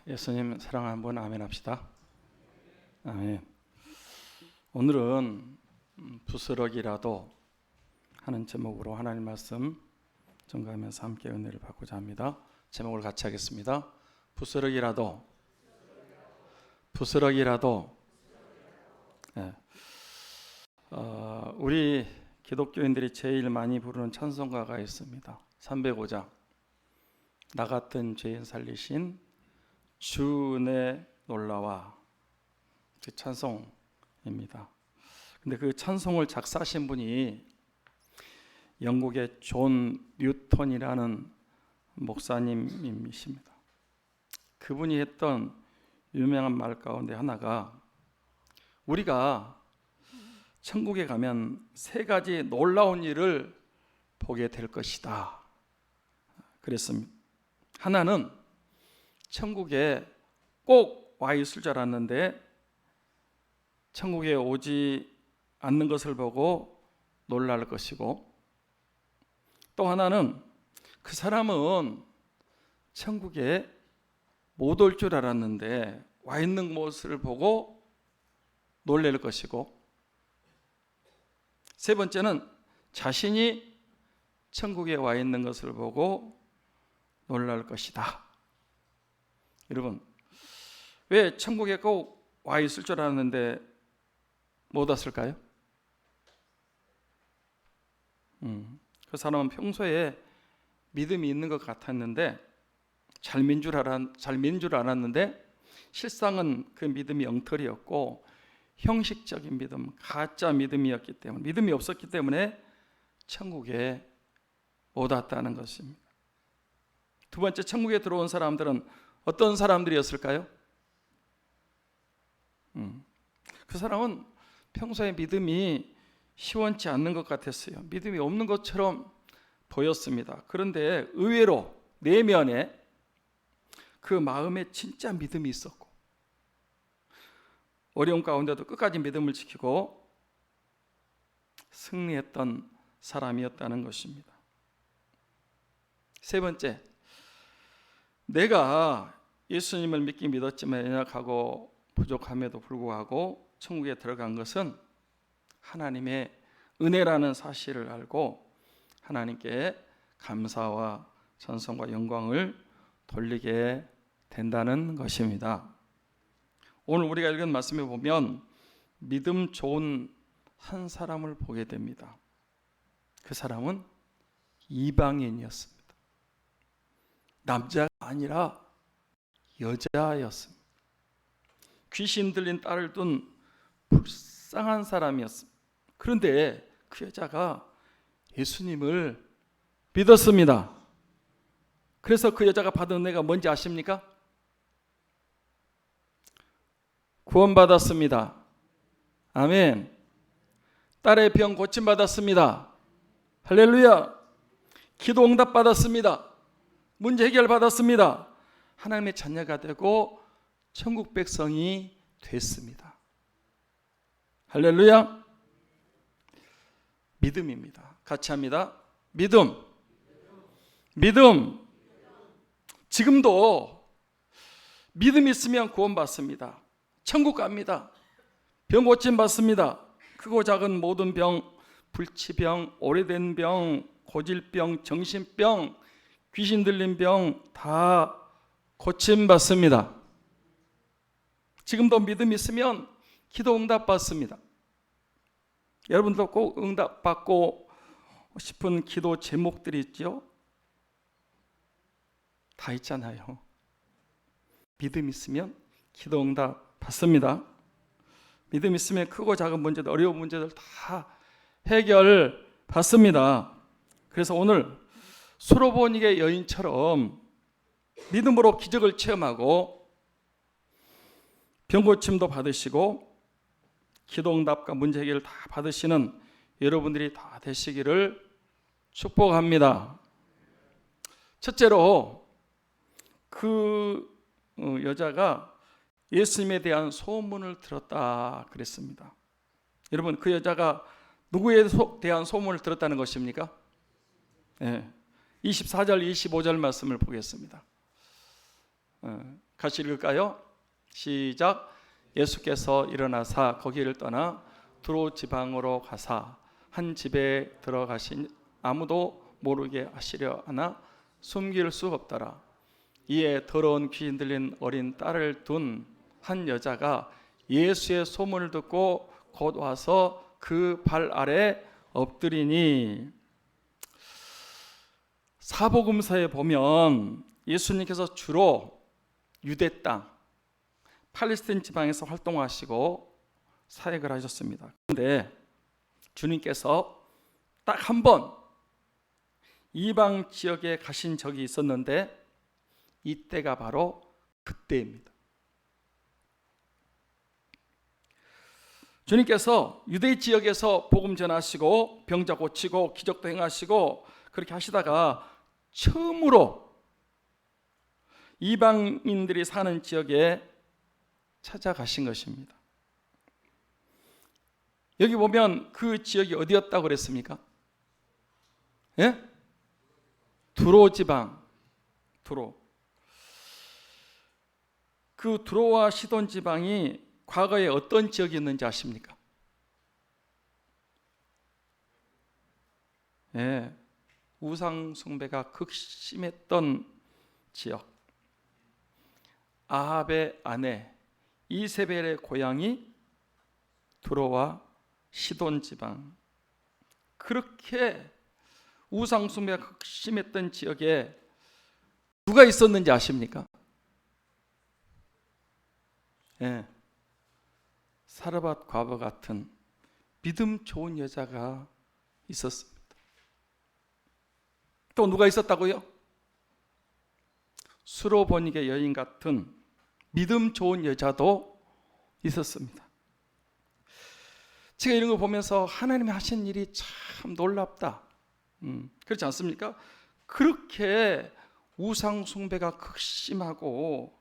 예수님 사랑하는 분 아멘 합시다. 아멘. 오늘은 부스럭이라도 하는 제목으로 하나님 말씀 전가하면서 함께 은혜를 받고자 합니다. 제목을 같이 하겠습니다. 부스럭이라도. 우리 기독교인들이 제일 많이 부르는 찬송가가 있습니다. 305장. 나 같은 죄인 살리신 주 은혜 놀라와. 그 찬송입니다. 근데 그 찬송을 작사하신 분이 영국의 존 뉴턴이라는 목사님이십니다. 그분이 했던 유명한 말 가운데 하나가 우리가 천국에 가면 세 가지 놀라운 일을 보게 될 것이다 그랬습니다. 하나는 천국에 꼭 와 있을 줄 알았는데 천국에 오지 않는 것을 보고 놀랄 것이고, 또 하나는 그 사람은 천국에 못 올 줄 알았는데 와 있는 모습을 보고 놀랄 것이고, 세 번째는 자신이 천국에 와 있는 것을 보고 놀랄 것이다. 여러분, 왜 천국에 꼭 와 있을 줄 알았는데 못 왔을까요? 그 사람은 평소에 믿음이 있는 것 같았는데 잘 믿는 줄 알았는데 실상은 그 믿음이 엉터리였고 형식적인 믿음, 가짜 믿음이었기 때문에, 믿음이 없었기 때문에 천국에 못 왔다는 것입니다. 두 번째, 천국에 들어온 사람들은 어떤 사람들이었을까요? 그 사람은 평소에 믿음이 시원치 않는 것 같았어요. 믿음이 없는 것처럼 보였습니다. 그런데 의외로 내면에 그 마음에 진짜 믿음이 있었고, 어려움 가운데도 끝까지 믿음을 지키고 승리했던 사람이었다는 것입니다. 세 번째, 내가 예수님을 믿긴 믿었지만 연약하고 부족함에도 불구하고 천국에 들어간 것은 하나님의 은혜라는 사실을 알고 하나님께 감사와 찬송과 영광을 돌리게 된다는 것입니다. 오늘 우리가 읽은 말씀에 보면 믿음 좋은 한 사람을 보게 됩니다. 그 사람은 이방인이었습니다. 남자가 아니라 여자였습니다. 귀신 들린 딸을 둔 불쌍한 사람이었습니다. 그런데 그 여자가 예수님을 믿었습니다. 그래서 그 여자가 받은 은혜가 뭔지 아십니까? 구원받았습니다. 아멘. 딸의 병 고침받았습니다. 할렐루야. 기도 응답받았습니다. 문제 해결받았습니다. 하나님의 자녀가 되고 천국 백성이 됐습니다. 할렐루야. 믿음입니다. 같이 합니다. 믿음. 지금도 믿음 있으면 구원받습니다. 천국 갑니다. 병 고침 받습니다. 크고 작은 모든 병, 불치병, 오래된 병, 고질병, 정신병, 귀신 들린 병 다 고침 받습니다. 지금도 믿음 있으면 기도 응답 받습니다. 여러분도 꼭 응답 받고 싶은 기도 제목들이 있죠? 다 있잖아요. 믿음 있으면 기도 응답 받습니다. 믿음 있으면 크고 작은 문제들, 어려운 문제들 다 해결 받습니다. 그래서 오늘 수로보니게 여인처럼 믿음으로 기적을 체험하고 병 고침도 받으시고 기도 응답과 문제 해결을 다 받으시는 여러분들이 다 되시기를 축복합니다. 첫째로 그 여자가 예수님에 대한 소문을 들었다 그랬습니다. 여러분, 그 여자가 누구에 대한 소문을 들었다는 것입니까? 24절 25절 말씀을 보겠습니다. 같이 읽을까요? 시작. 예수께서 일어나사 거기를 떠나 두로 지방으로 가사 한 집에 들어가신 아무도 모르게 하시려 하나 숨길 수 없더라. 이에 더러운 귀신 들린 어린 딸을 둔 한 여자가 예수의 소문을 듣고 곧 와서 그 발 아래 엎드리니, 사복음서에 보면 예수님께서 주로 유대 땅, 팔레스타인 지방에서 활동하시고 사역을 하셨습니다. 그런데 주님께서 딱 한 번 이방 지역에 가신 적이 있었는데 이때가 바로 그때입니다. 주님께서 유대 지역에서 복음 전하시고 병자 고치고 기적도 행하시고 그렇게 하시다가 처음으로 이방인들이 사는 지역에 찾아가신 것입니다. 여기 보면 그 지역이 어디였다고 그랬습니까? 예? 두로 지방. 두로. 그 두로와 시돈 지방이 과거에 어떤 지역이었는지 아십니까? 예, 우상 숭배가 극심했던 지역. 아합의 아내 이세벨의 고향이 두로와 시돈 지방. 그렇게 우상 숭배가 극심했던 지역에 누가 있었는지 아십니까? 예, 사르밧 과부 같은 믿음 좋은 여자가 있었습니다. 또 누가 있었다고요? 수로보니게 여인 같은 믿음 좋은 여자도 있었습니다. 제가 이런 거 보면서 하나님이 하신 일이 참 놀랍다. 그렇지 않습니까? 그렇게 우상 숭배가 극심하고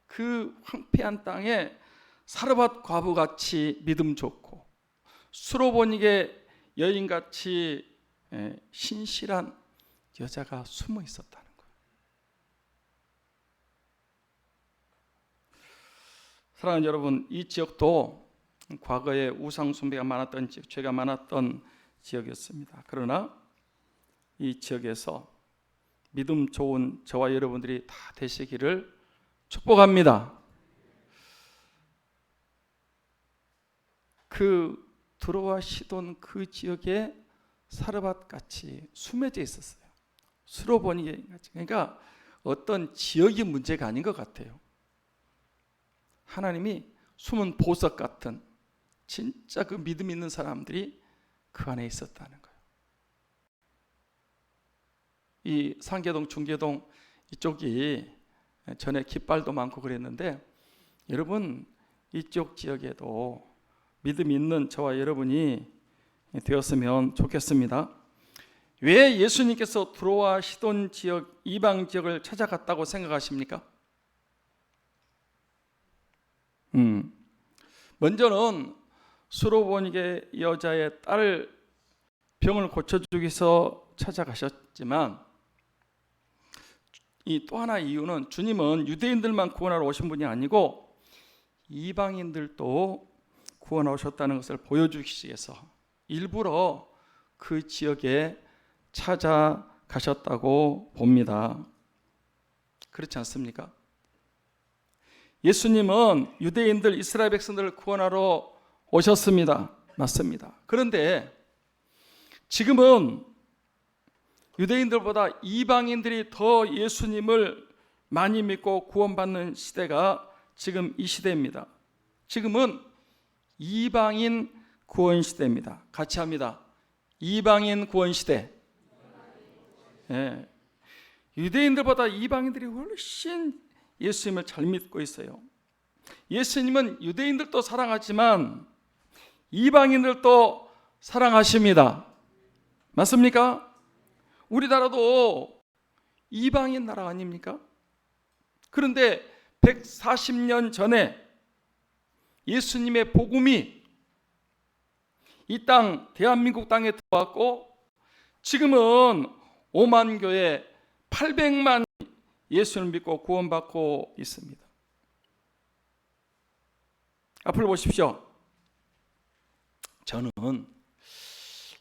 그 황폐한 땅에 사르밧 과부같이 믿음 좋고 수로보니게 여인같이 신실한 여자가 숨어 있었다는 거예요. 사랑하는 여러분, 이 지역도 과거에 우상 숭배가 많았던 지역, 죄가 많았던 지역이었습니다. 그러나 이 지역에서 믿음 좋은 저와 여러분들이 다 되시기를 축복합니다. 그 두로와 시돈 그 지역에 사르밧 같이 숨어져 있었어요. 수로보니게 같이. 그러니까 어떤 지역이 문제가 아닌 것 같아요. 하나님이 숨은 보석 같은 진짜 그 믿음 있는 사람들이 그 안에 있었다는 거예요. 이 상계동, 중계동 이쪽이 전에 깃발도 많고 그랬는데 여러분 이쪽 지역에도 믿음 있는 저와 여러분이 되었으면 좋겠습니다. 왜 예수님께서 두로와 시돈 지역, 이방 지역을 찾아갔다고 생각하십니까? 먼저는 수로보니게 여자의 딸 병을 고쳐주기 위해서 찾아가셨지만 이 또 하나 이유는 주님은 유대인들만 구원하러 오신 분이 아니고 이방인들도 구원하러 오셨다는 것을 보여주시기 위해서 일부러 그 지역에 찾아가셨다고 봅니다. 그렇지 않습니까? 예수님은 유대인들, 이스라엘 백성들을 구원하러 오셨습니다. 맞습니다. 그런데 지금은 유대인들보다 이방인들이 더 예수님을 많이 믿고 구원받는 시대가 지금 이 시대입니다. 지금은 이방인 구원 시대입니다. 같이 합니다. 이방인 구원 시대. 예. 유대인들보다 이방인들이 훨씬 예수님을 잘 믿고 있어요. 예수님은 유대인들도 사랑하지만 이방인들도 사랑하십니다. 맞습니까? 우리나라도 이방인 나라 아닙니까? 그런데 140년 전에 예수님의 복음이 이 땅, 대한민국 땅에 들어왔고 지금은 5만 교회 800만 예수를 믿고 구원받고 있습니다. 앞을 보십시오. 저는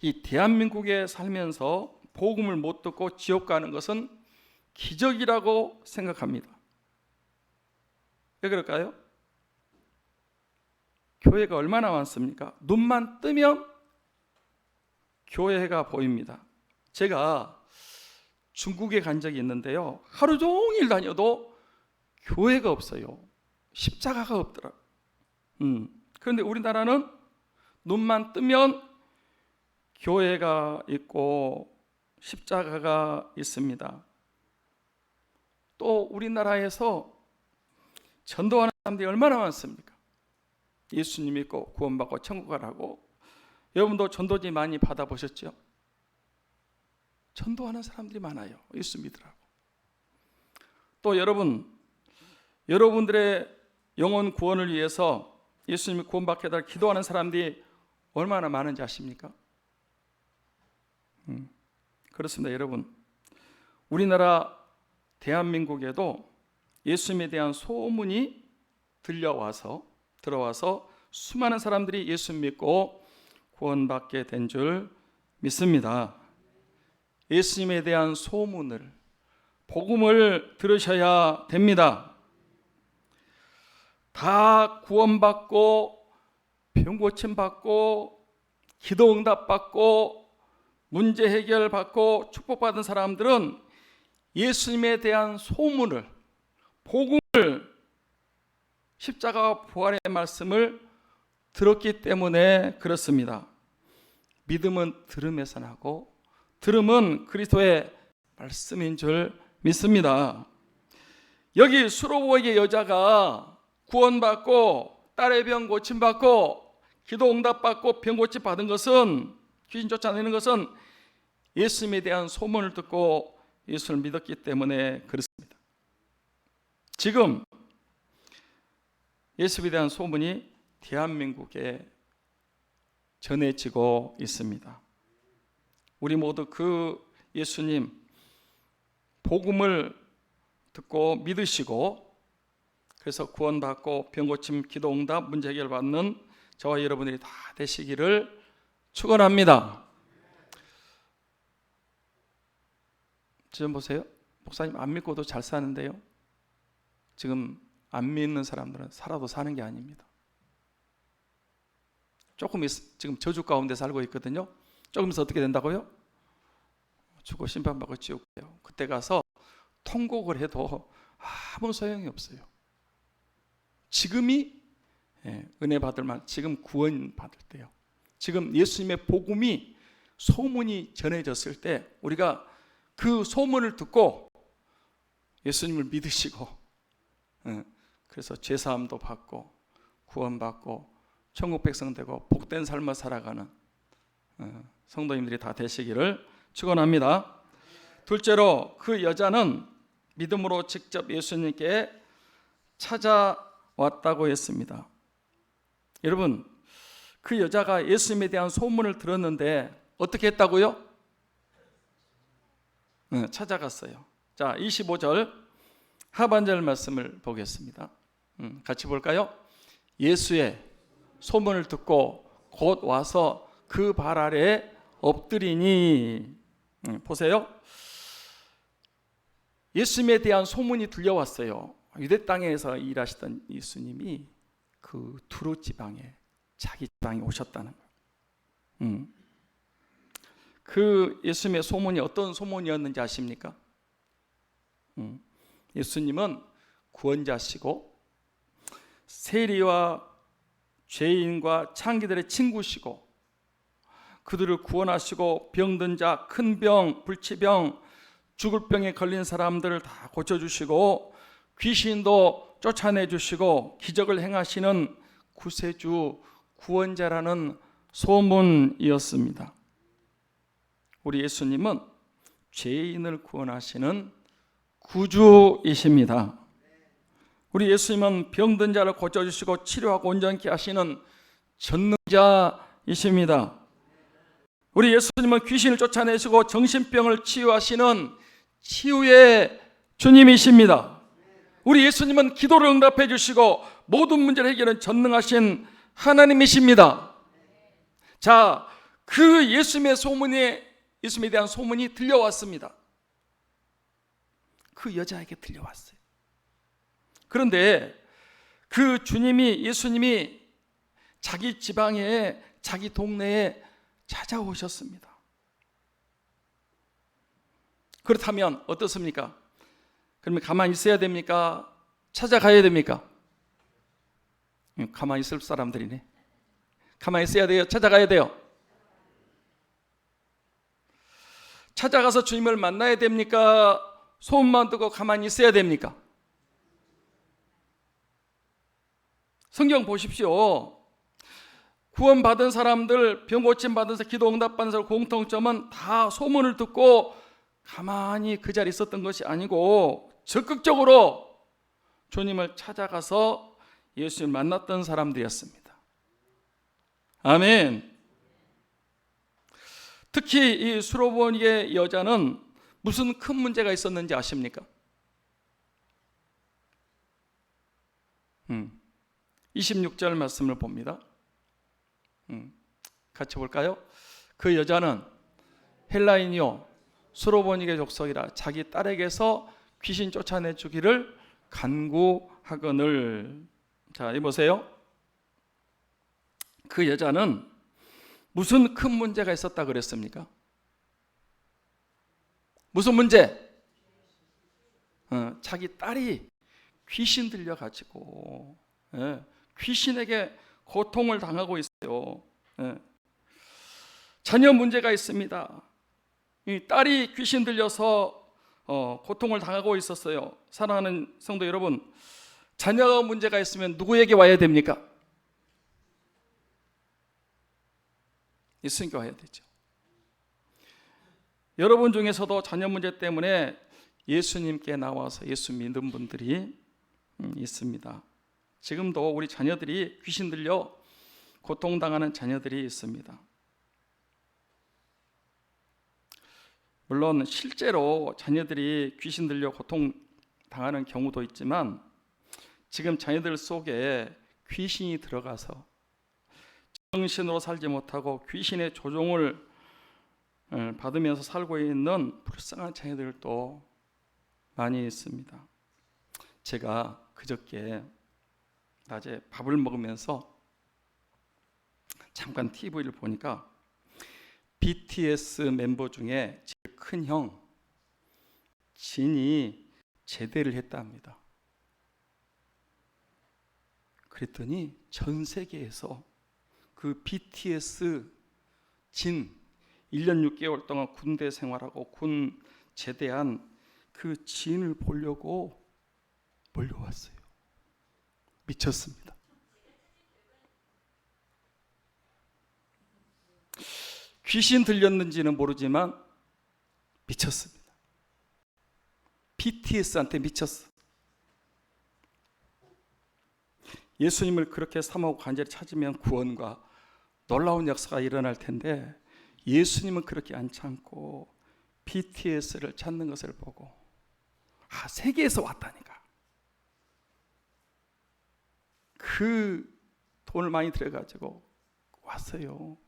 이 대한민국에 살면서 복음을 못 듣고 지옥 가는 것은 기적이라고 생각합니다. 왜 그럴까요? 교회가 얼마나 많습니까? 눈만 뜨면 교회가 보입니다. 제가 중국에 간 적이 있는데요, 하루 종일 다녀도 교회가 없어요. 십자가가 없더라고요. 그런데 우리나라는 눈만 뜨면 교회가 있고 십자가가 있습니다. 또 우리나라에서 전도하는 사람들이 얼마나 많습니까? 예수님 믿고 구원받고 천국 가라고. 여러분도 전도지 많이 받아보셨죠? 전도하는 사람들이 많아요. 예수 믿으라고. 또 여러분들의 영혼 구원을 위해서 예수님이 구원받게 해달라 기도하는 사람들이 얼마나 많은지 아십니까? 그렇습니다. 여러분, 우리나라 대한민국에도 예수님에 대한 소문이 들어와서 수많은 사람들이 예수 믿고 구원받게 된 줄 믿습니다. 예수님에 대한 소문을, 복음을 들으셔야 됩니다. 다 구원받고 병 고침 받고 기도 응답 받고 문제 해결 받고 축복받은 사람들은 예수님에 대한 소문을, 복음을, 십자가 부활의 말씀을 들었기 때문에 그렇습니다. 믿음은 들음에서 나고 들음은 그리스도의 말씀인 줄 믿습니다. 여기 수로보이의 여자가 구원받고 딸의 병 고침받고 기도 응답받고 병 고침 받은 것은, 귀신 쫓아내는 것은 예수님에 대한 소문을 듣고 예수를 믿었기 때문에 그렇습니다. 지금 예수에 대한 소문이 대한민국에 전해지고 있습니다. 우리 모두 그 예수님 복음을 듣고 믿으시고 그래서 구원받고 병고침 기도응답 문제 해결 받는 저와 여러분들이 다 되시기를 축원합니다. 지금 보세요. 목사님 안 믿고도 잘 사는데요. 지금 안 믿는 사람들은 살아도 사는 게 아닙니다. 지금 저주 가운데 살고 있거든요. 조금 있어 어떻게 된다고요? 죽고 심판받고 지옥 가요. 그때 가서 통곡을 해도 아무 소용이 없어요. 지금이 은혜 받을 만, 지금 구원 받을 때요. 지금 예수님의 복음이 소문이 전해졌을 때 우리가 그 소문을 듣고 예수님을 믿으시고 그래서 죄사함도 받고 구원받고 천국 백성 되고 복된 삶을 살아가는 성도님들이 다 되시기를 축원합니다. 둘째로 그 여자는 믿음으로 직접 예수님께 찾아왔다고 했습니다. 여러분, 그 여자가 예수님에 대한 소문을 들었는데 어떻게 했다고요? 찾아갔어요. 자, 25절 하반절 말씀을 보겠습니다. 같이 볼까요? 예수의 소문을 듣고 곧 와서 그 발 아래 엎드리니. 보세요. 예수님에 대한 소문이 들려왔어요. 유대 땅에서 일하시던 예수님이 그 두로 지방에, 자기 지방에 오셨다는 거예요. 그 예수님의 소문이 어떤 소문이었는지 아십니까? 예수님은 구원자시고 세리와 죄인과 창기들의 친구시고 그들을 구원하시고 병든 자, 큰 병, 불치병, 죽을 병에 걸린 사람들을 다 고쳐주시고 귀신도 쫓아내주시고 기적을 행하시는 구세주, 구원자라는 소문이었습니다. 우리 예수님은 죄인을 구원하시는 구주이십니다. 우리 예수님은 병든 자를 고쳐주시고 치료하고 온전케 하시는 전능자이십니다. 우리 예수님은 귀신을 쫓아내시고 정신병을 치유하시는 치유의 주님이십니다. 우리 예수님은 기도를 응답해 주시고 모든 문제를 해결하는 전능하신 하나님이십니다. 자, 그 예수님에 대한 소문이 들려왔습니다. 그 여자에게 들려왔어요. 그런데 그 예수님이 자기 지방에, 자기 동네에 찾아오셨습니다. 그렇다면 어떻습니까? 그러면 가만히 있어야 됩니까? 찾아가야 됩니까? 가만히 있을 사람들이네. 가만히 있어야 돼요? 찾아가야 돼요? 찾아가서 주님을 만나야 됩니까? 소문만 듣고 가만히 있어야 됩니까? 성경 보십시오. 구원받은 사람들, 병 고침 받은 사람, 기도 응답 받은 사람 공통점은 다 소문을 듣고 가만히 그 자리에 있었던 것이 아니고 적극적으로 주님을 찾아가서 예수님을 만났던 사람들이었습니다. 아멘. 특히 이 수로보니의 여자는 무슨 큰 문제가 있었는지 아십니까? 26절 말씀을 봅니다. 같이 볼까요? 그 여자는 헬라인이요 수로보니게 족속이라 자기 딸에게서 귀신 쫓아내 주기를 간구하거늘. 자, 이 보세요. 그 여자는 무슨 큰 문제가 있었다 그랬습니까? 무슨 문제? 자기 딸이 귀신 들려가지고 귀신에게 고통을 당하고 있어요. 자녀 문제가 있습니다. 이 딸이 귀신 들려서 고통을 당하고 있었어요. 사랑하는 성도 여러분, 자녀가 문제가 있으면 누구에게 와야 됩니까? 예수님께 와야 되죠. 여러분 중에서도 자녀 문제 때문에 예수님께 나와서 예수 믿는 분들이 있습니다. 지금도 우리 자녀들이 귀신 들려 고통당하는 자녀들이 있습니다. 물론 실제로 자녀들이 귀신 들려 고통당하는 경우도 있지만 지금 자녀들 속에 귀신이 들어가서 정신으로 살지 못하고 귀신의 조종을 받으면서 살고 있는 불쌍한 자녀들도 많이 있습니다. 제가 그저께 낮에 밥을 먹으면서 잠깐 TV를 보니까 BTS 멤버 중에 제일 큰 형 진이 제대를 했다 합니다. 그랬더니 전 세계에서 그 BTS 진 1년 6개월 동안 군대 생활하고 군 제대한 그 진을 보려고 몰려왔어요. 미쳤습니다. 귀신 들렸는지는 모르지만 미쳤습니다. BTS한테 미쳤어. 예수님을 그렇게 사모하고 간절히 찾으면 구원과 놀라운 역사가 일어날 텐데 예수님은 그렇게 안 참고 BTS를 찾는 것을 보고 세계에서 왔다니까. 그 돈을 많이 들여가지고 왔어요.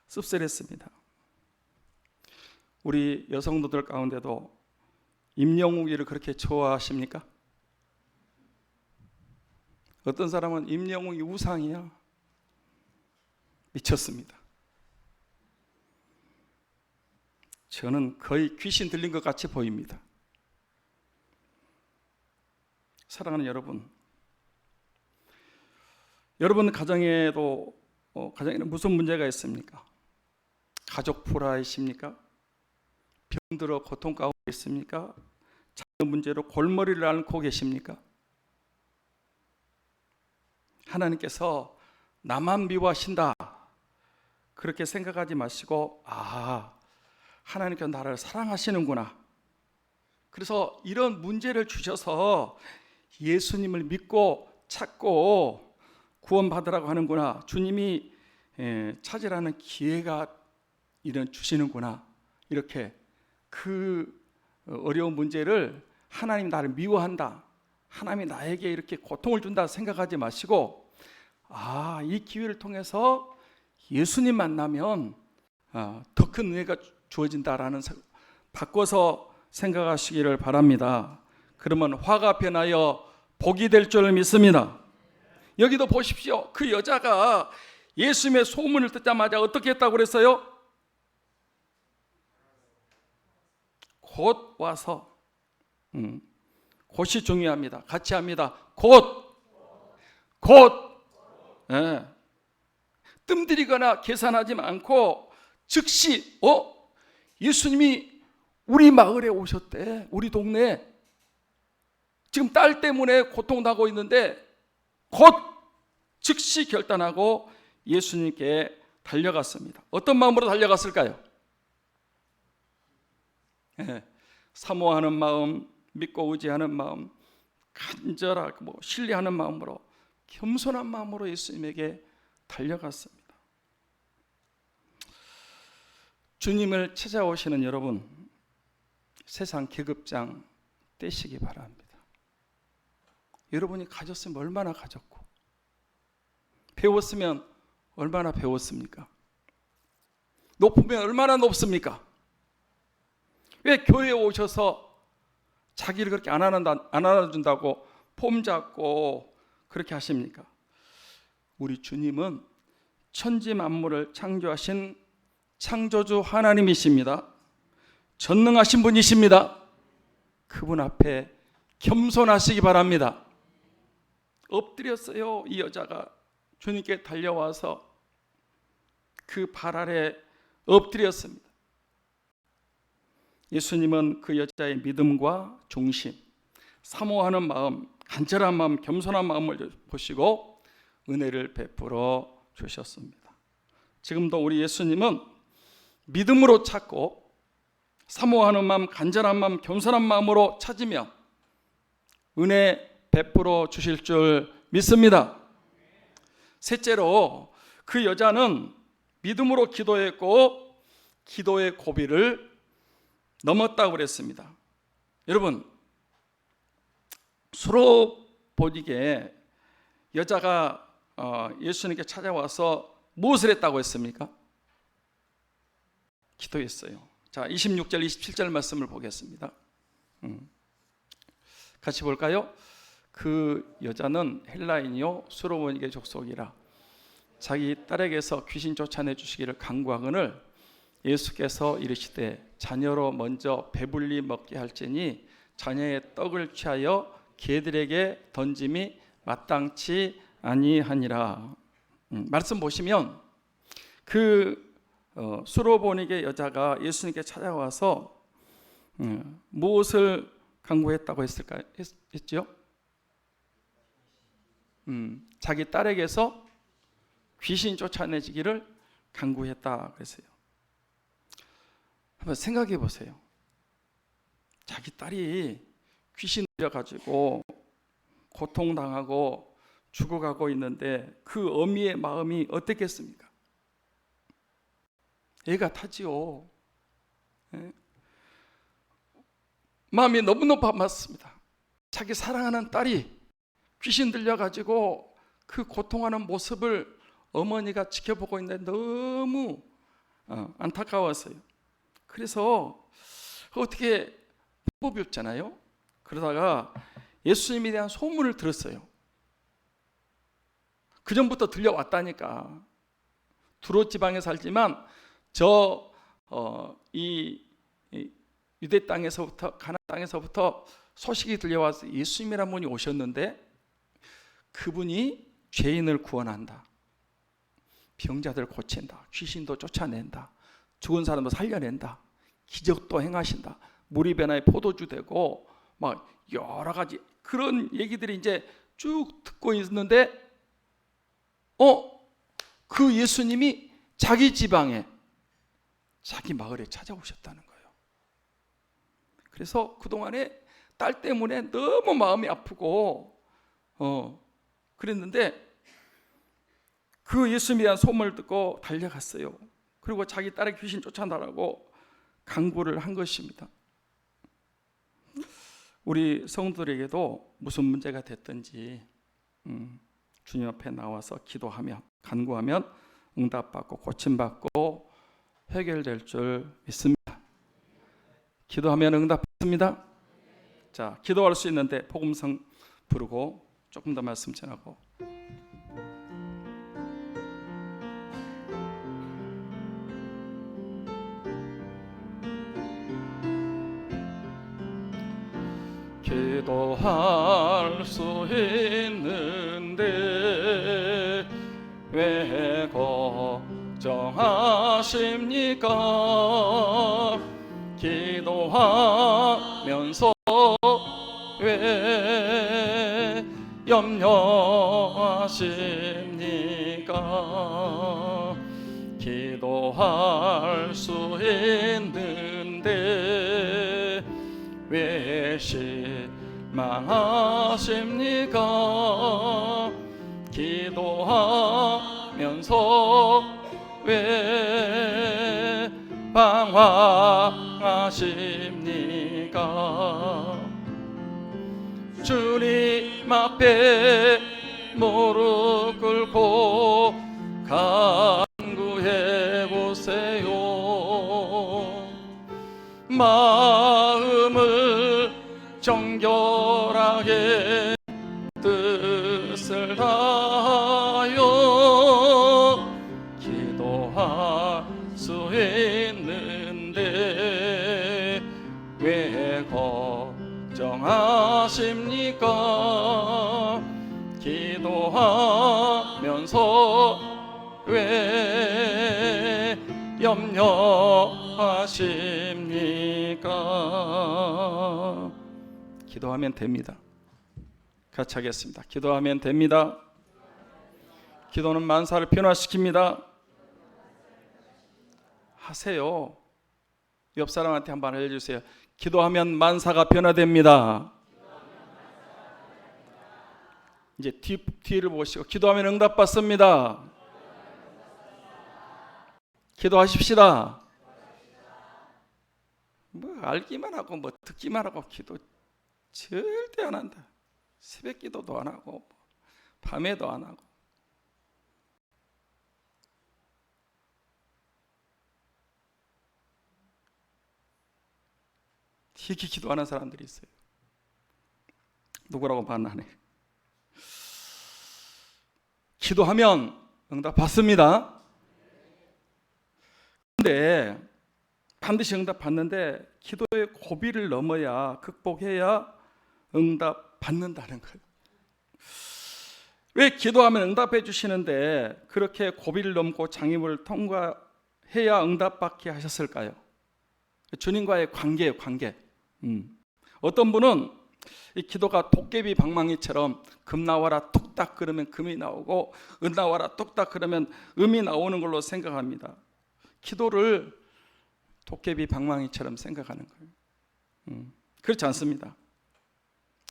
씁쓸했습니다. 우리 여성분들 가운데도 임영웅이를 그렇게 좋아하십니까? 어떤 사람은 임영웅이 우상이야. 미쳤습니다. 저는 거의 귀신 들린 것 같이 보입니다. 사랑하는 여러분, 여러분 가정에도 가정에는 무슨 문제가 있습니까? 가족 불화이십니까? 병들어 고통 가운데 있습니까? 자녀 문제로 골머리를 앓고 계십니까? 하나님께서 나만 미워하신다 그렇게 생각하지 마시고 하나님께서 나를 사랑하시는구나. 그래서 이런 문제를 주셔서 예수님을 믿고 찾고 구원받으라고 하는구나. 주님이 찾으라는 기회가 주시는구나. 이렇게 그 어려운 문제를 하나님 나를 미워한다, 하나님이 나에게 이렇게 고통을 준다 생각하지 마시고, 이 기회를 통해서 예수님 만나면 더 큰 은혜가 주어진다라는 바꿔서 생각하시기를 바랍니다. 그러면 화가 변하여 복이 될 줄 믿습니다. 여기도 보십시오. 그 여자가 예수님의 소문을 듣자마자 어떻게 했다고 그랬어요? 곧 와서. 곧이 중요합니다. 같이 합니다. 곧. 예. 뜸들이거나 계산하지 않고 즉시 예수님이 우리 마을에 오셨대. 우리 동네에 지금 딸 때문에 고통당하고 있는데 곧 즉시 결단하고 예수님께 달려갔습니다. 어떤 마음으로 달려갔을까요? 사모하는 마음, 믿고 의지하는 마음, 간절하고 신뢰하는 마음으로, 겸손한 마음으로 예수님에게 달려갔습니다. 주님을 찾아오시는 여러분, 세상 계급장 떼시기 바랍니다. 여러분이 가졌으면 얼마나 가졌고, 배웠으면 얼마나 배웠습니까? 높으면 얼마나 높습니까? 왜 교회에 오셔서 자기를 그렇게 안 안아준다고 폼 잡고 그렇게 하십니까? 우리 주님은 천지 만물을 창조하신 창조주 하나님이십니다. 전능하신 분이십니다. 그분 앞에 겸손하시기 바랍니다. 엎드렸어요. 이 여자가 주님께 달려와서 그 발 아래 엎드렸습니다. 예수님은 그 여자의 믿음과 중심, 사모하는 마음, 간절한 마음, 겸손한 마음을 보시고 은혜를 베풀어 주셨습니다. 지금도 우리 예수님은 믿음으로 찾고 사모하는 마음, 간절한 마음, 겸손한 마음으로 찾으며 은혜 베풀어 주실 줄 믿습니다. 셋째로, 그 여자는 믿음으로 기도했고 기도의 고비를 넘었다고 그랬습니다. 여러분, 수로보니게 여자가 예수님께 찾아와서 무엇을 했다고 했습니까? 기도했어요. 자, 26절 27절 말씀을 보겠습니다. 같이 볼까요? 그 여자는 헬라인이요 수로보니게 족속이라 자기 딸에게서 귀신 쫓아내 주시기를 간구하거늘 예수께서 이르시되 자녀로 먼저 배불리 먹게 할지니 자녀의 떡을 취하여 개들에게 던짐이 마땅치 아니하니라. 말씀 보시면 그 수로보니게 여자가 예수님께 찾아와서 무엇을 간구했다고 했죠? 자기 딸에게서 귀신 쫓아내지기를 간구했다 그랬어요. 한번 생각해 보세요. 자기 딸이 귀신 들여가지고 고통당하고 죽어가고 있는데 그 어미의 마음이 어떻겠습니까? 애가 타지요. 마음이 너무너무 아팠습니다. 자기 사랑하는 딸이 귀신 들려가지고 그 고통하는 모습을 어머니가 지켜보고 있는데 너무 안타까웠어요. 그래서 어떻게 방법이 없잖아요. 그러다가 예수님에 대한 소문을 들었어요. 그 전부터 들려왔다니까. 두로 지방에 살지만 이 유대 땅에서부터 가나안 땅에서부터 소식이 들려와서 예수님이라는 분이 오셨는데 그분이 죄인을 구원한다, 병자들 고친다, 귀신도 쫓아낸다, 죽은 사람도 살려낸다, 기적도 행하신다, 물이 변화에 포도주 되고 막 여러 가지 그런 얘기들이 이제 쭉 듣고 있는데 그 예수님이 자기 지방에 자기 마을에 찾아오셨다는 거예요. 그래서 그동안에 딸 때문에 너무 마음이 아프고 그랬는데 그 예수님에 대한 소문을 듣고 달려갔어요. 그리고 자기 딸의 귀신 쫓아나라고 간구를 한 것입니다. 우리 성도들에게도 무슨 문제가 됐든지 주님 앞에 나와서 기도하며 간구하면 응답받고 고침받고 해결될 줄 믿습니다. 기도하면 응답받습니다. 자, 기도할 수 있는데 복음성 부르고 조금 더 말씀 전하고. 기도할 수 있는데 왜 걱정하십니까? 기도하면서 왜 염려하십니까? 기도할 수 있는데 왜 실망하십니까? 기도하면서 왜 방황하십니까? 주님 앞에 무릎 꿇고 간구해 보세요. 마음을 정결하게 뜻을 다하여 기도할 수 있는데 왜 걱정하십니까? 기도하면서 왜 염려하십니까? 기도하면 됩니다. 같이 하겠습니다. 기도하면 됩니다. 기도는 만사를 변화시킵니다. 하세요. 옆 사람한테 한번 알려주세요. 기도하면 만사가 변화됩니다. 이제 뒤를 보시고 기도하면 응답받습니다. 기도하십시다. 뭐 알기만 하고 뭐 듣기만 하고 기도 절대 안 한다. 새벽 기도도 안 하고 밤에도 안 하고. 이렇게 기도하는 사람들이 있어요. 누구라고 만나네. 기도하면 응답받습니다. 그런데 반드시 응답받는데 기도의 고비를 넘어야, 극복해야 응답받는다는 거예요. 왜 기도하면 응답해 주시는데 그렇게 고비를 넘고 장애물을 통과해야 응답받게 하셨을까요? 주님과의 관계예요, 관계. 어떤 분은 이 기도가 도깨비 방망이처럼 금 나와라 뚝딱 그러면 금이 나오고 은 나와라 뚝딱 그러면 음이 나오는 걸로 생각합니다. 기도를 도깨비 방망이처럼 생각하는 거예요. 그렇지 않습니다.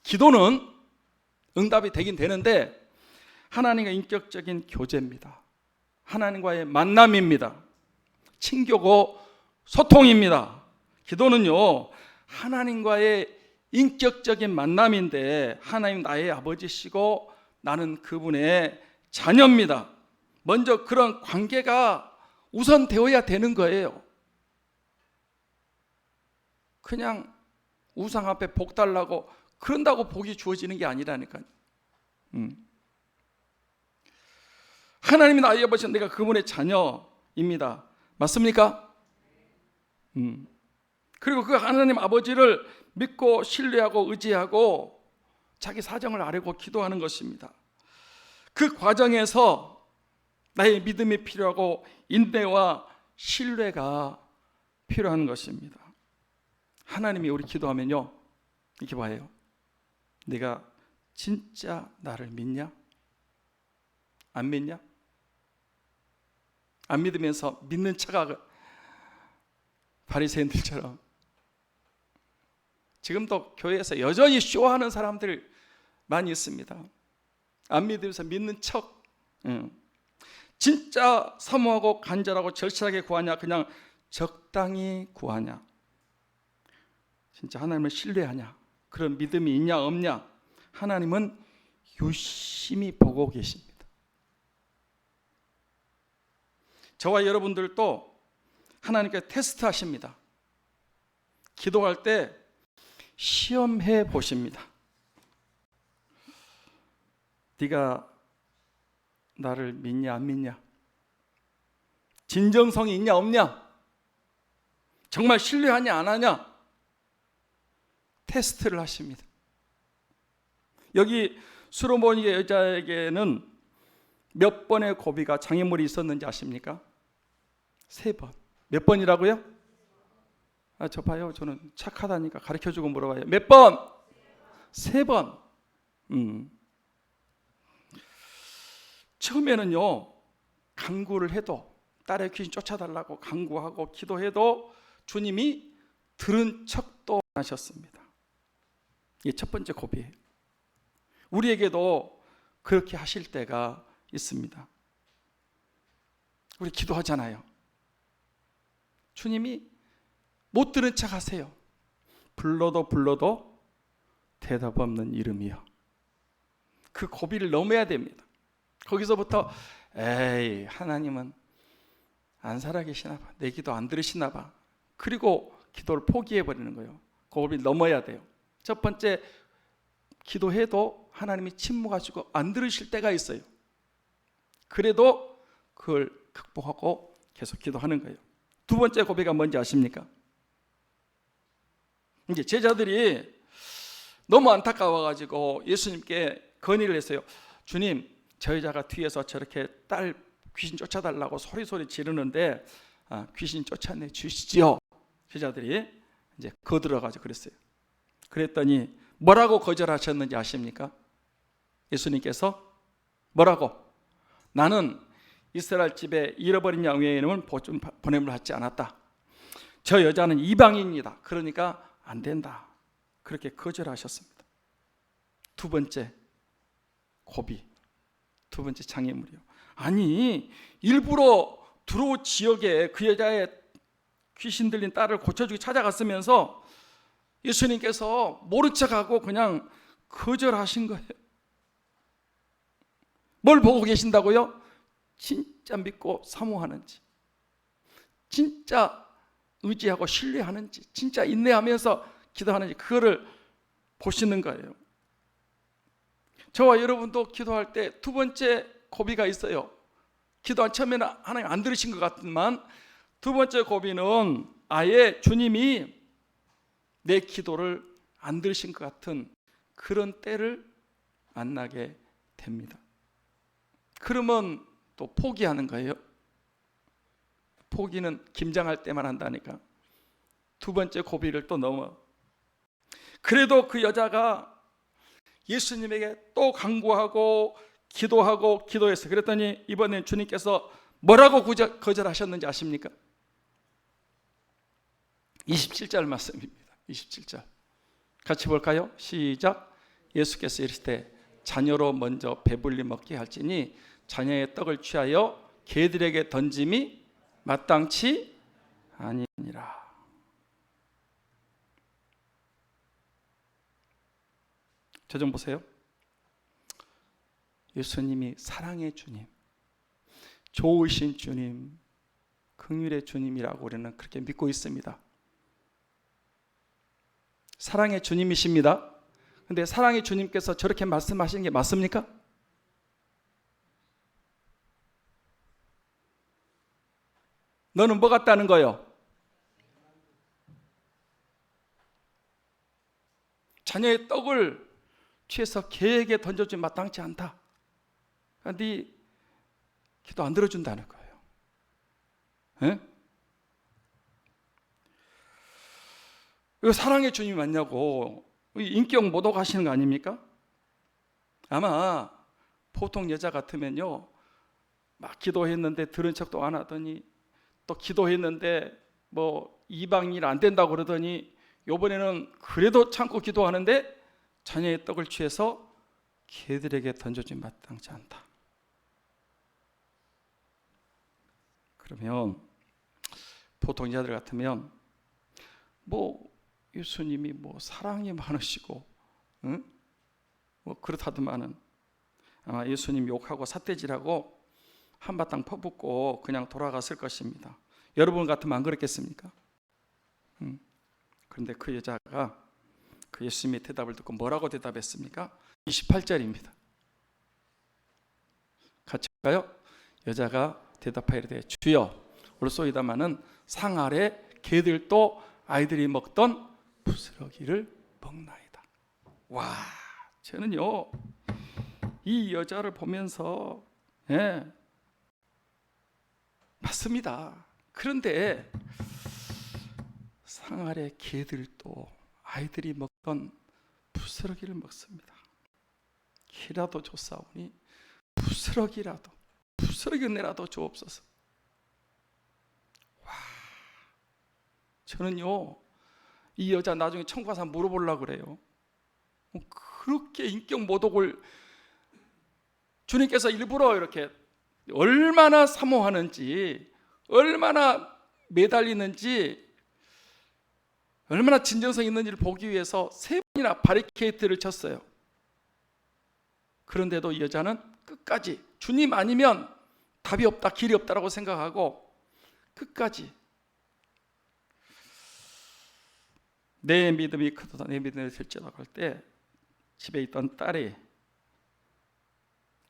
기도는 응답이 되긴 되는데 하나님과 인격적인 교제입니다. 하나님과의 만남입니다. 친교고 소통입니다. 기도는요, 하나님과의 인격적인 만남인데 하나님 나의 아버지시고 나는 그분의 자녀입니다. 먼저 그런 관계가 우선되어야 되는 거예요. 그냥 우상 앞에 복 달라고 그런다고 복이 주어지는 게 아니라니까요. 하나님이 나의 아버지, 내가 그분의 자녀입니다. 맞습니까? 그리고 그 하나님 아버지를 믿고 신뢰하고 의지하고 자기 사정을 아뢰고 기도하는 것입니다. 그 과정에서 나의 믿음이 필요하고 인내와 신뢰가 필요한 것입니다. 하나님이 우리 기도하면요, 이렇게 봐요. 내가 진짜 나를 믿냐? 안 믿냐? 안 믿으면서 믿는 척하고 바리새인들처럼 지금도 교회에서 여전히 쇼하는 사람들 많이 있습니다. 안 믿으면서 믿는 척. 진짜 사모하고 간절하고 절실하게 구하냐, 그냥 적당히 구하냐, 진짜 하나님을 신뢰하냐. 그런 믿음이 있냐 없냐 하나님은 유심히 보고 계십니다. 저와 여러분들도 하나님께 테스트하십니다. 기도할 때 시험해 보십니다. 네가 나를 믿냐 안 믿냐? 진정성이 있냐 없냐? 정말 신뢰하냐 안 하냐? 테스트를 하십니다. 여기 솔로몬의 여자에게는 몇 번의 고비가 장애물이 있었는지 아십니까? 3번. 몇 번이라고요? 저 봐요. 저는 착하다니까 가르쳐주고 물어봐요. 몇 번? 3번. 처음에는요, 간구를 해도, 딸의 귀신 쫓아달라고 간구하고 기도해도 주님이 들은 척도 안 하셨습니다. 이게 첫 번째 고비예요. 우리에게도 그렇게 하실 때가 있습니다. 우리 기도하잖아요. 주님이 못 들은 척 하세요. 불러도 대답 없는 이름이요. 그 고비를 넘어야 됩니다. 거기서부터 에이, 하나님은 안 살아계시나 봐. 내 기도 안 들으시나 봐. 그리고 기도를 포기해버리는 거예요. 그 고비를 넘어야 돼요. 첫 번째, 기도해도 하나님이 침묵하시고 안 들으실 때가 있어요. 그래도 그걸 극복하고 계속 기도하는 거예요. 두 번째 고비가 뭔지 아십니까? 이제 제자들이 너무 안타까워가지고 예수님께 건의를 했어요. 주님, 저 여자가 뒤에서 저렇게 딸 귀신 쫓아달라고 소리 지르는데 귀신 쫓아내 주시지요. 제자들이 이제 거들어가지고 그랬어요. 그랬더니 뭐라고 거절하셨는지 아십니까? 예수님께서 뭐라고? 나는 이스라엘 집에 잃어버린 양 외에는 보냄을 받지 않았다. 저 여자는 이방인이다. 그러니까 안 된다. 그렇게 거절하셨습니다. 두 번째 고비, 두 번째 장애물이요. 아니, 일부러 두로 지역에 그 여자의 귀신 들린 딸을 고쳐주기 찾아갔으면서 예수님께서 모른 척하고 그냥 거절하신 거예요. 뭘 보고 계신다고요? 진짜 믿고 사모하는지, 진짜 의지하고 신뢰하는지, 진짜 인내하면서 기도하는지, 그거를 보시는 거예요. 저와 여러분도 기도할 때 두 번째 고비가 있어요. 기도한 처음에는 하나님 안 들으신 것 같지만 두 번째 고비는 아예 주님이 내 기도를 안 들으신 것 같은 그런 때를 만나게 됩니다. 그러면 또 포기하는 거예요. 포기는 김장할 때만 한다니까. 두 번째 고비를 또 넘어. 그래도 그 여자가 예수님에게 또 간구하고 기도했어요. 그랬더니 이번엔 주님께서 뭐라고 거절하셨는지 아십니까? 27절 말씀입니다. 27절 같이 볼까요? 시작. 예수께서 이르시되 자녀로 먼저 배불리 먹게 할지니 자녀의 떡을 취하여 개들에게 던짐이 마땅치 아니니라. 저 좀 보세요. 예수님이 사랑의 주님, 좋으신 주님, 긍휼의 주님이라고 우리는 그렇게 믿고 있습니다. 사랑의 주님이십니다. 그런데 사랑의 주님께서 저렇게 말씀하시는 게 맞습니까? 너는 뭐 같다는 거요? 자녀의 떡을 취해서 개에게 던져주지 마땅치 않다. 네 기도 안 들어준다는 거예요. 에? 이거 사랑의 주님이 맞냐고 인격 모독하시는 거 아닙니까? 아마 보통 여자 같으면요, 막 기도했는데 들은 척도 안 하더니 또 기도했는데 뭐 이방인 안 된다고 그러더니 이번에는 그래도 참고 기도하는데 자녀의 떡을 취해서 개들에게 던져주지 마땅치 않다. 그러면 보통 여자들 같으면 뭐 예수님이 뭐 사랑이 많으시고, 응? 뭐 그렇다더만은 아마 예수님 욕하고 삿대질하고 한바탕 퍼붓고 그냥 돌아갔을 것입니다. 여러분 같으면 안 그랬겠습니까? 그런데 그 여자가 그 예수님의 대답을 듣고 뭐라고 대답했습니까? 28절입니다. 같이 볼까요? 여자가 대답하이르되 주여 올소이다마는 상 아래 개들도 아이들이 먹던 부스러기를 먹나이다. 와, 저는요 이 여자를 보면서 맞습니다. 그런데 상 아래 개들도 아이들이 먹던 부스러기를 먹습니다. 기라도 줬사오니 부스러기 은혜라도 주옵소서. 와, 저는요 이 여자 나중에 천국 가서 물어보려고 그래요. 그렇게 인격 모독을 주님께서 일부러 이렇게 얼마나 사모하는지, 얼마나 매달리는지, 얼마나 진정성 있는지를 보기 위해서 3번이나 바리케이트를 쳤어요. 그런데도 이 여자는 끝까지 주님 아니면 답이 없다, 길이 없다라고 생각하고 끝까지 내 믿음이 크도다, 내 믿음이 될지어다 할 때 집에 있던 딸이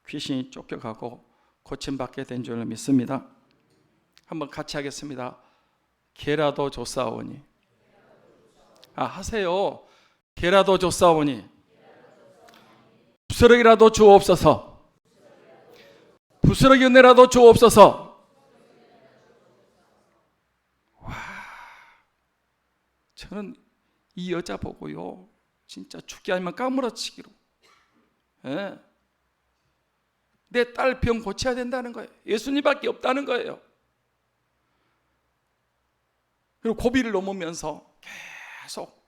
귀신이 쫓겨가고 고침받게 된 줄 믿습니다. 한번 같이 하겠습니다. 개라도 줬사오니, 하세요. 개라도 줬사오니 부스러기라도 주옵소서. 부스러기 은혜라도 주옵소서. 와, 저는 이 여자 보고요 진짜 죽게 아니면 까무러치기로, 내 딸 병 고쳐야 된다는 거예요. 예수님밖에 없다는 거예요. 그리고 고비를 넘으면서 계속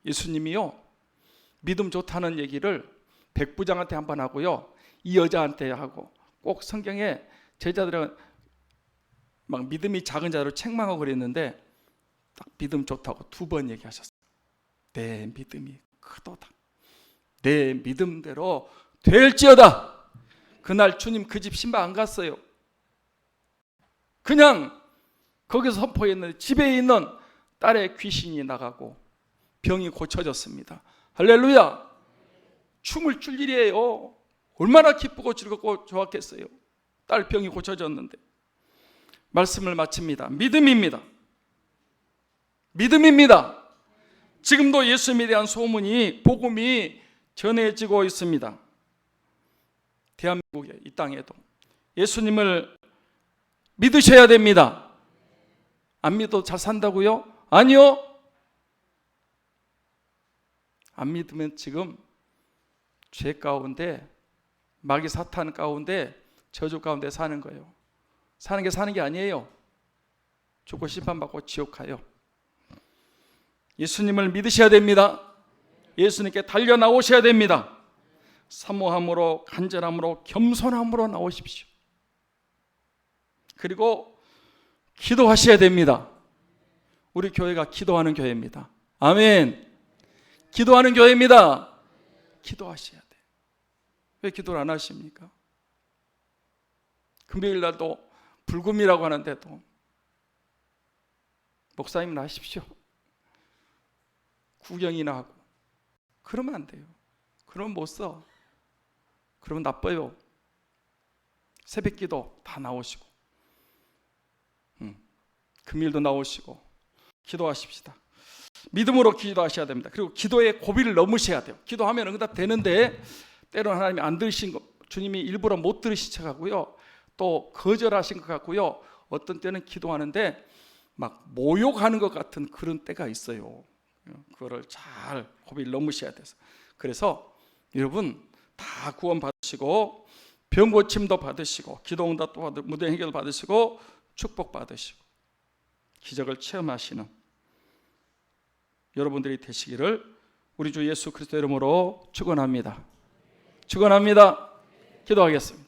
예수님이요 믿음 좋다는 얘기를 백부장한테 한번 하고요 이 여자한테 하고, 꼭 성경에 제자들은 막 믿음이 작은 자로 책망하고 그랬는데 딱 믿음 좋다고 2번 얘기하셨어요. 내 믿음이 크도다, 내 믿음대로 될지어다. 그날 주님 그 집 신방 안 갔어요. 그냥 거기서 선포했는데 집에 있는 딸의 귀신이 나가고 병이 고쳐졌습니다. 할렐루야. 춤을 출 일이에요. 얼마나 기쁘고 즐겁고 좋았겠어요. 딸 병이 고쳐졌는데. 말씀을 마칩니다. 믿음입니다. 지금도 예수님에 대한 소문이, 복음이 전해지고 있습니다. 대한민국에, 이 땅에도 예수님을 믿으셔야 됩니다. 안 믿어도 잘 산다고요? 아니요. 안 믿으면 지금 죄 가운데, 마귀 사탄 가운데, 저주 가운데 사는 거예요. 사는 게 아니에요. 죽고 심판받고 지옥 가요. 예수님을 믿으셔야 됩니다. 예수님께 달려 나오셔야 됩니다. 사모함으로, 간절함으로, 겸손함으로 나오십시오. 그리고 기도하셔야 됩니다. 우리 교회가 기도하는 교회입니다. 아멘. 기도하는 교회입니다. 기도하셔야 돼요. 왜 기도를 안 하십니까? 금요일 날도 불금이라고 하는데도 목사님은 하십시오. 구경이나 하고. 그러면 안 돼요. 그러면 못 써. 그러면 나빠요. 새벽기도 다 나오시고, 금일도 나오시고, 기도하십시다. 믿음으로 기도하셔야 됩니다. 그리고 기도의 고비를 넘으셔야 돼요. 기도하면 응답 되는데 때로는 하나님이 안 들으신 거, 주님이 일부러 못 들으신 척 하고요, 또 거절하신 것 같고요, 어떤 때는 기도하는데 막 모욕하는 것 같은 그런 때가 있어요. 그거를 잘 고비를 넘으셔야 돼서. 그래서 여러분 다 구원 받으시고, 병 고침도 받으시고, 기도 응답도 받으시고, 무대 해결도 받으시고, 축복 받으시고, 기적을 체험하시는 여러분들이 되시기를 우리 주 예수 그리스도 이름으로 축원합니다. 기도하겠습니다.